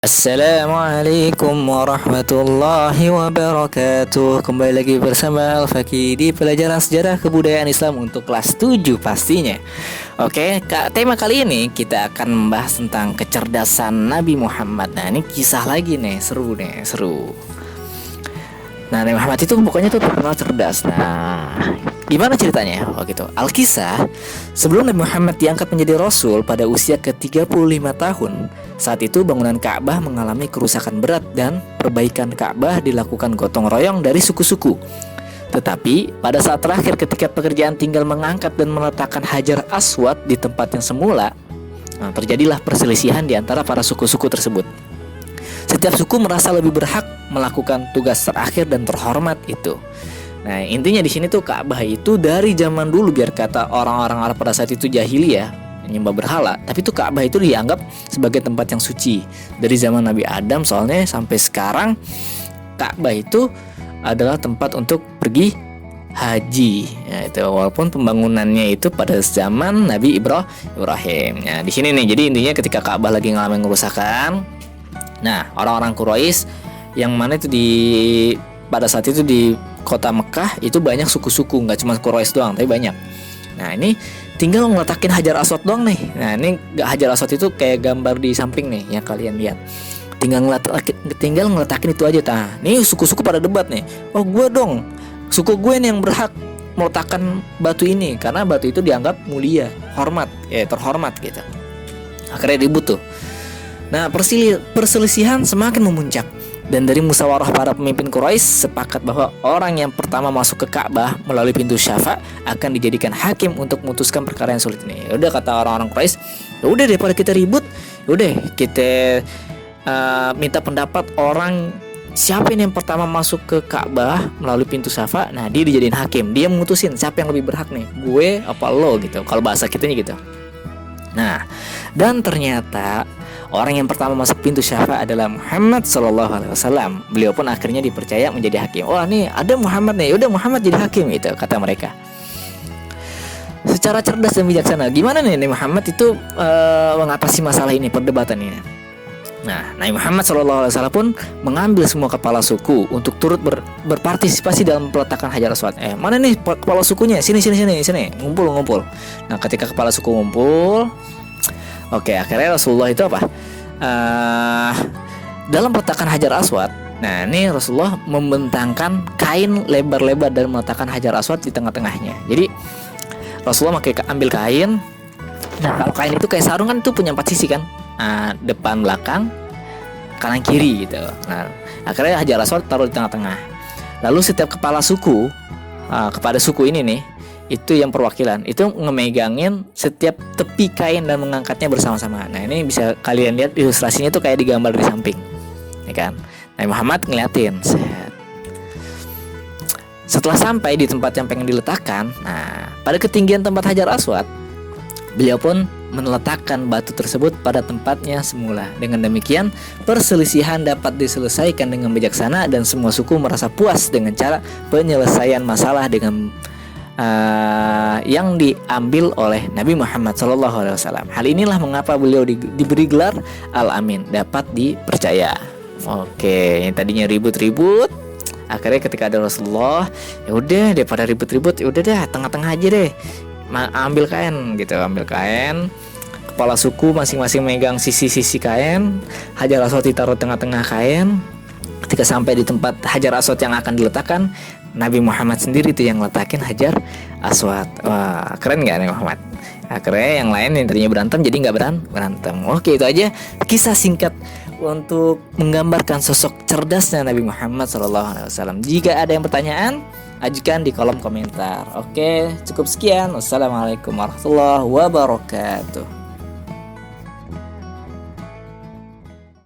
Assalamualaikum warahmatullahi wabarakatuh. Kembali lagi bersama Al-Faki di pelajaran sejarah kebudayaan Islam untuk kelas 7 pastinya. Oke, tema kali ini kita akan membahas tentang kecerdasan Nabi Muhammad. Nah, ini kisah lagi nih, seru. Nah, Nabi Muhammad itu pokoknya tuh terkenal cerdas. Nah, gimana ceritanya? Oh gitu. Al-Kisah, sebelum Nabi Muhammad diangkat menjadi Rasul pada usia ke-35 tahun, saat itu bangunan Ka'bah mengalami kerusakan berat dan perbaikan Ka'bah dilakukan gotong royong dari suku-suku. Tetapi pada saat terakhir ketika pekerjaan tinggal mengangkat dan meletakkan Hajar Aswad di tempat yang semula, terjadilah perselisihan di antara para suku-suku tersebut. Setiap suku merasa lebih berhak melakukan tugas terakhir dan terhormat itu. Nah, intinya di sini tuh Ka'bah itu dari zaman dulu, biar kata orang-orang Arab pada saat itu jahiliyah, menyembah berhala, tapi tuh Ka'bah itu dianggap sebagai tempat yang suci dari zaman Nabi Adam. Soalnya sampai sekarang Ka'bah itu adalah tempat untuk pergi haji. Ya, itu walaupun pembangunannya itu pada zaman Nabi Ibrahim. Nah, di sini nih, jadi intinya ketika Ka'bah lagi ngalamin kerusakan, nah orang-orang Quraisy yang mana itu pada saat itu di kota Mekah itu banyak suku-suku, nggak cuma Quraisy doang, tapi banyak. Nah, ini tinggal ngeletakin Hajar Aswad doang nih. Nah, ini Hajar Aswad itu kayak gambar di samping nih, ya kalian lihat. Tinggal ngeletakin itu aja. Nah, nih suku-suku pada debat nih. Oh, gue dong, suku gue nih yang berhak meletakkan batu ini karena batu itu dianggap mulia, hormat, terhormat gitu. Akhirnya ribut tuh. Nah, perselisihan semakin memuncak. Dan dari musyawarah para pemimpin Quraisy sepakat bahwa orang yang pertama masuk ke Ka'bah melalui pintu Syafa akan dijadikan hakim untuk memutuskan perkara yang sulit ini. Udah, kata orang-orang Quraisy, udah daripada kita ribut, udah kita minta pendapat orang siapa yang pertama masuk ke Ka'bah melalui pintu Syafa. Nah, dia dijadiin hakim, dia memutusin siapa yang lebih berhak nih, gue apa lo gitu. Kalau bahasa kitanya gitu. Nah, dan ternyata orang yang pertama masuk pintu Syafa adalah Muhammad SAW. Beliau pun akhirnya dipercaya menjadi hakim. Wah, nih ada Muhammad nih, udah Muhammad jadi hakim gitu, kata mereka. Secara cerdas dan bijaksana, gimana nih Muhammad itu mengatasi masalah ini, perdebatan ini. Nah, Nabi Muhammad SAW pun mengambil semua kepala suku untuk turut berpartisipasi dalam peletakan Hajar Aswad. Mana nih kepala sukunya? Sini, ngumpul. Nah, ketika kepala suku ngumpul, oke, akhirnya Rasulullah itu apa? Dalam peletakan Hajar Aswad, nah ini Rasulullah membentangkan kain lebar-lebar dan meletakkan Hajar Aswad di tengah-tengahnya. Jadi Rasulullah ambil kain. Nah, kalau kain itu kayak sarung kan, itu punya 4 sisi kan, depan, belakang, kanan, kiri gitu. Nah, akhirnya Hajar Aswad taruh di tengah-tengah. Lalu setiap kepala suku, kepada suku ini nih, itu yang perwakilan itu ngemegangin setiap tepi kain dan mengangkatnya bersama-sama. Nah, ini bisa kalian lihat ilustrasinya tuh kayak digambar di samping, ya kan? Nabi Muhammad ngeliatin. Setelah sampai di tempat yang pengen diletakkan, nah pada ketinggian tempat Hajar Aswad, beliau pun meletakkan batu tersebut pada tempatnya semula. Dengan demikian, perselisihan dapat diselesaikan dengan bijaksana dan semua suku merasa puas dengan cara penyelesaian masalah dengan yang diambil oleh Nabi Muhammad SAW. Hal inilah mengapa beliau diberi gelar Al-Amin, dapat dipercaya. Oke, yang tadinya ribut-ribut, akhirnya ketika ada Rasulullah, ya udah daripada ribut-ribut, ya udah deh tengah-tengah aja deh, ambil kain gitu, kepala suku masing-masing megang sisi-sisi kain, Hajar Aswad ditaruh tengah-tengah kain. Ketika sampai di tempat Hajar Aswad yang akan diletakkan, Nabi Muhammad sendiri tuh yang letakin Hajar Aswad. Wah, keren gak Nabi Muhammad? Akhirnya yang lain yang tadinya berantem jadi gak berantem. Oke, itu aja kisah singkat untuk menggambarkan sosok cerdasnya Nabi Muhammad SAW. Jika ada yang pertanyaan, ajukan di kolom komentar. Oke, cukup sekian. Wassalamualaikum warahmatullahi wabarakatuh.